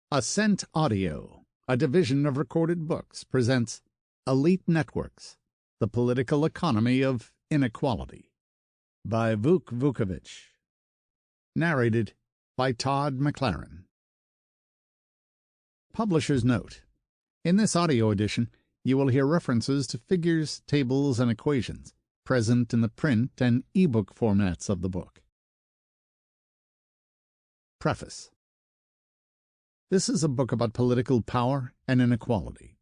Ascent Audio, a division of Recorded Books, presents Elite Networks, The Political Economy of Inequality, by Vuk Vukovic. Narrated by Todd McLaren. Publisher's note. In this audio edition, you will hear references to figures, tables, and equations present in the print and ebook formats of the book. Preface. This is a book about political power and inequality.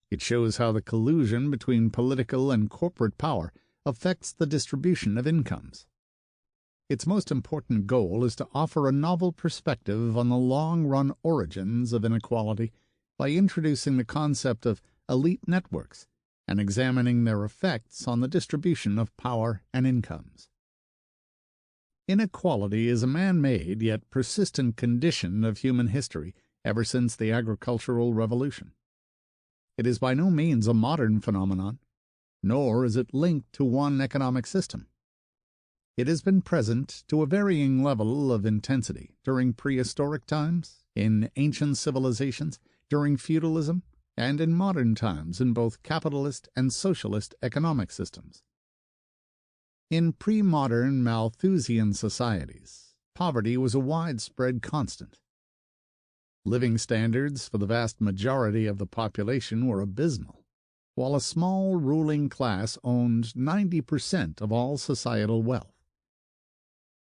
It shows how the collusion between political and corporate power affects the distribution of incomes. Its most important goal is to offer a novel perspective on the long-run origins of inequality by introducing the concept of elite networks and examining their effects on the distribution of power and incomes. Inequality is a man-made yet persistent condition of human history ever since the agricultural revolution. It is by no means a modern phenomenon, nor is it linked to one economic system. It has been present to a varying level of intensity during prehistoric times, in ancient civilizations, during feudalism, and in modern times in both capitalist and socialist economic systems. In pre-modern Malthusian societies, poverty was a widespread constant. Living standards for the vast majority of the population were abysmal, while a small ruling class owned 90% of all societal wealth.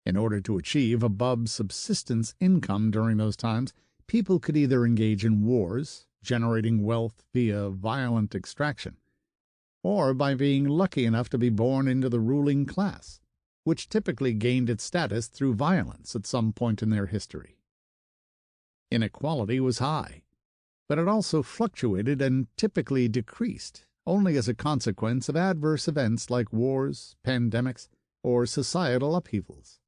In order to achieve above subsistence income during those times, people could either engage in wars, generating wealth via violent extraction, or by being lucky enough to be born into the ruling class, which typically gained its status through violence at some point in their history. Inequality was high, but it also fluctuated and typically decreased only as a consequence of adverse events like wars, pandemics, or societal upheavals.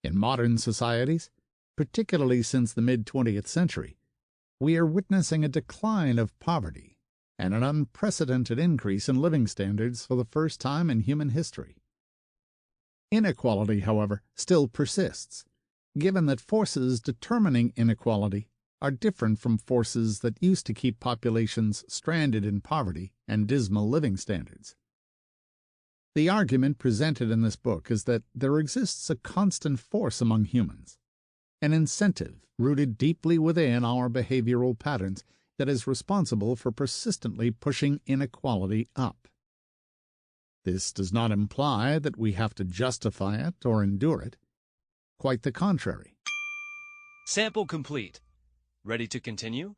In modern societies, particularly since the mid-20th century, we are witnessing a decline of poverty and an unprecedented increase in living standards for the first time in human history. Inequality, however, still persists, given that forces determining inequality are different from forces that used to keep populations stranded in poverty and dismal living standards. The argument presented in this book is that there exists a constant force among humans, an incentive rooted deeply within our behavioral patterns that is responsible for persistently pushing inequality up. This does not imply that we have to justify it or endure it. Quite the contrary. Sample complete. Ready to continue?